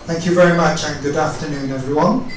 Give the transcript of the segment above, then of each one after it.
Thank you very much and good afternoon everyone.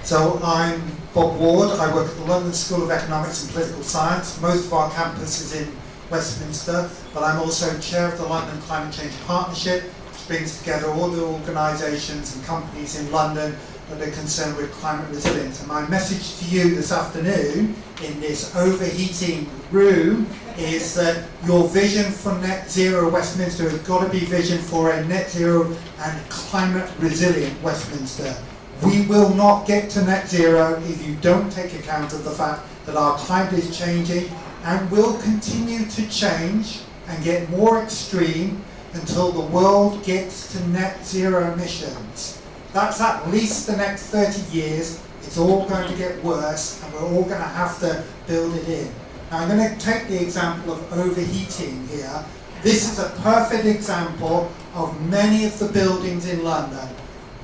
So I'm Bob Ward, I work at the London School of Economics and Political Science. Most of our campus is in Westminster, but I'm also chair of the London Climate Change Partnership, which brings together all the organisations and companies in London that are concerned with climate resilience. And my message to you this afternoon in this overheating room is that your vision for net zero Westminster has got to be vision for a net zero and climate resilient Westminster. We will not get to net zero if you don't take account of the fact that our climate is changing and will continue to change and get more extreme until the world gets to net zero emissions. That's at least the next 30 years. It's all going to get worse and we're all going to have to build it in. Now I'm going to take the example of overheating here. This is a perfect example of many of the buildings in London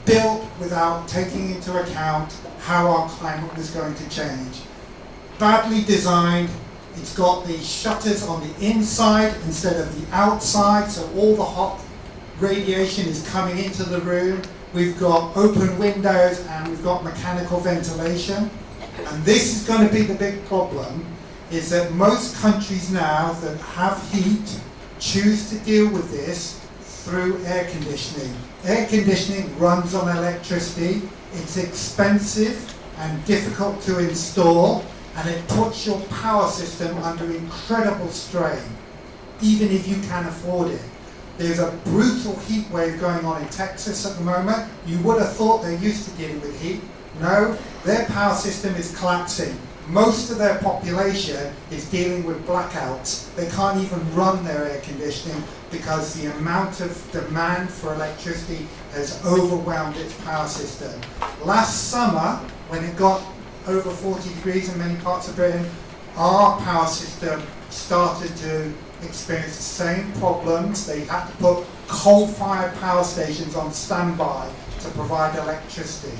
built without taking into account how our climate was going to change. Badly designed, it's got the shutters on the inside instead of the outside, so all the hot radiation is coming into the room. We've got open windows and we've got mechanical ventilation. And this is going to be the big problem, is that most countries now that have heat choose to deal with this through air conditioning. Air conditioning runs on electricity, it's expensive and difficult to install, and it puts your power system under incredible strain, even if you can afford it. There's a brutal heat wave going on in Texas at the moment. You would have thought they're used to dealing with heat. No, their power system is collapsing. Most of their population is dealing with blackouts. They can't even run their air conditioning because the amount of demand for electricity has overwhelmed its power system. Last summer, when it got over 40 degrees in many parts of Britain, our power system started to experience the same problems. They had to put coal-fired power stations on standby to provide electricity.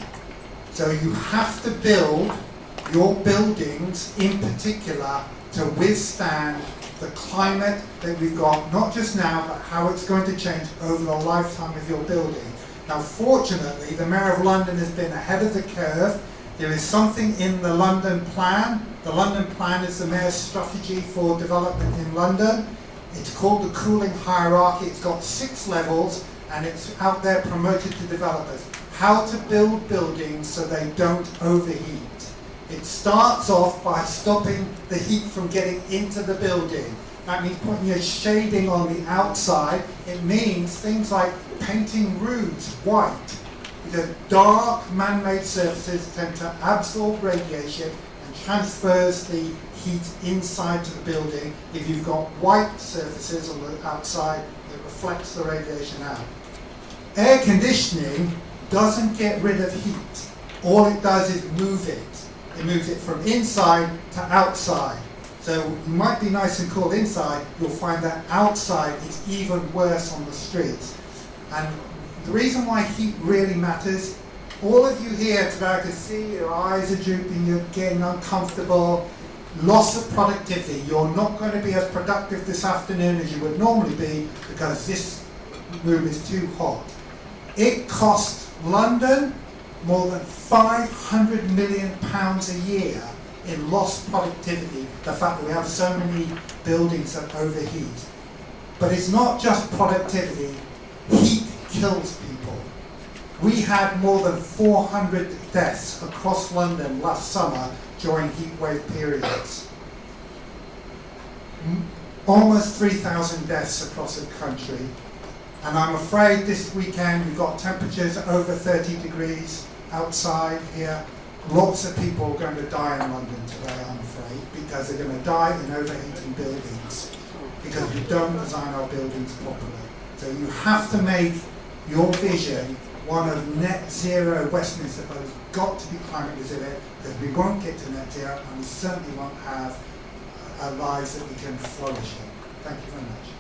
So you have to build your buildings in particular to withstand the climate that we've got, not just now, but how it's going to change over the lifetime of your building. Now fortunately, the Mayor of London has been ahead of the curve. There is something in the London Plan. The London Plan is the Mayor's strategy for development in London. It's called the cooling hierarchy. It's got 6 levels and it's out there promoted to developers. How to build buildings so they don't overheat. It starts off by stopping the heat from getting into the building. That means putting your shading on the outside. It means things like painting roofs white, because dark man-made surfaces tend to absorb radiation and transfers the heat inside to the building. If you've got white surfaces on the outside, it reflects the radiation out. Air conditioning doesn't get rid of heat. All it does is move it. It moves it from inside to outside. So you might be nice and cool inside, you'll find that outside is even worse on the streets. And the reason why heat really matters, all of you here today, I can see your eyes are drooping, you're getting uncomfortable, loss of productivity. You're not going to be as productive this afternoon as you would normally be because this room is too hot. It costs London more than £500 million a year in lost productivity, the fact that we have so many buildings that overheat. But it's not just productivity, heat kills people. We had more than 400 deaths across London last summer during heat wave periods. Almost 3,000 deaths across the country. And I'm afraid this weekend we've got temperatures over 30 degrees outside here. Lots of people are going to die in London today, I'm afraid, because they're going to die in overheating buildings because we don't design our buildings properly. So you have to make your vision one of net zero Westminster, but it's got to be climate resilient because we won't get to net zero and we certainly won't have lives that we can flourish in. Thank you very much.